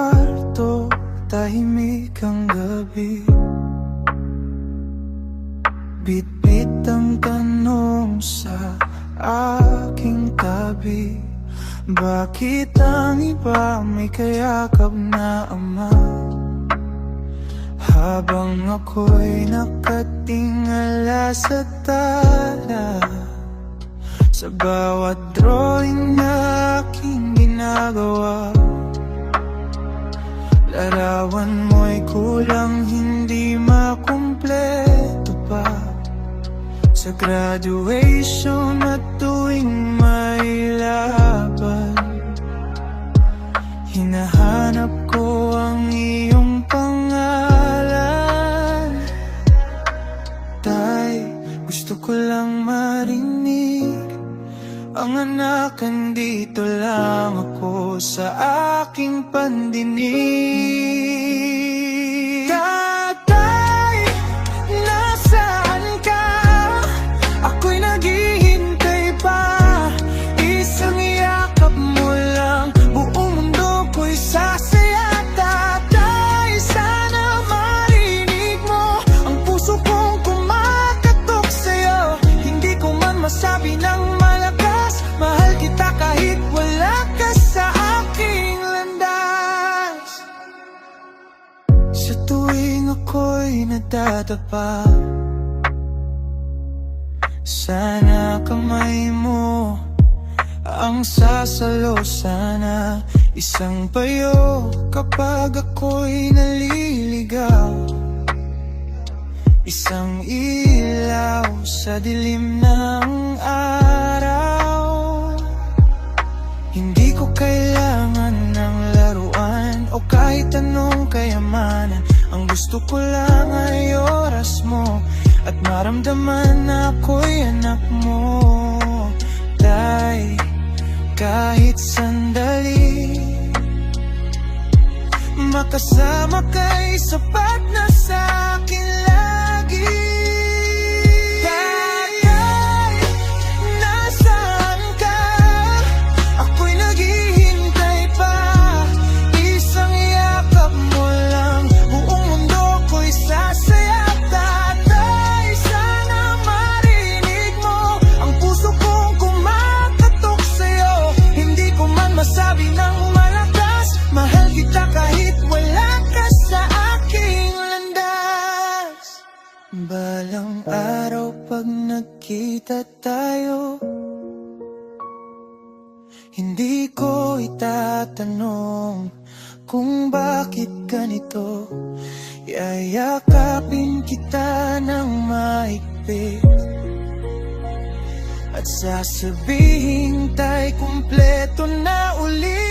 kwarto, tahimik ang gabi. Bit-bit ang tanong sa aking tabi. Bakit ang iba may kayakap na ama, habang ako'y nakatingala sa tala? Sa bawat drawing na aking ginagawa, larawan mo'y kulang, hindi makumpleto pa. Sa graduation at tuwing may laban, hinahanap ko ang iyong pangalan. Tay, gusto ko lang marinig ang anak, andito lang ako sa aking pandinig. Tatay, nasaan ka? Ako'y naghihintay pa. Isang yakap mo lang, buong mundo ko'y sasaya. Tatay, sana marinig mo ang puso kong kumakatok sa'yo. Hindi ko man masabi ng malakas, mahal kita kahit wala ka sa aking landas. Sa tuwing ako'y nadadapa, sana kamay mo ang sasalo. Sana isang payo kapag ako'y naliligaw, isang ilaw sa dilim ng araw. Hindi ko kailangan ng laruan o kahit anong kayamanan. Ang gusto ko lang ay oras mo at maramdaman na ako'y anak mo. Tay, kahit sandali, makasama ka'y sapat na sa'kin lagi. Tatay, nasaan ka? Ako'y naghihintay pa. Isang yakap mo lang, buong mundo ko'y sasaya. Tatay, sana marinig mo ang puso kong kumakatok sa'yo. Hindi ko man masabi ng malakas, mahal kita kahit wala ka sa aking landas. Balang araw pag nagkita tayo, hindi ko itatanong kung bakit ganito. Yayakapin kita ng mahigpit at sasabihin tayo kumpleto na uli.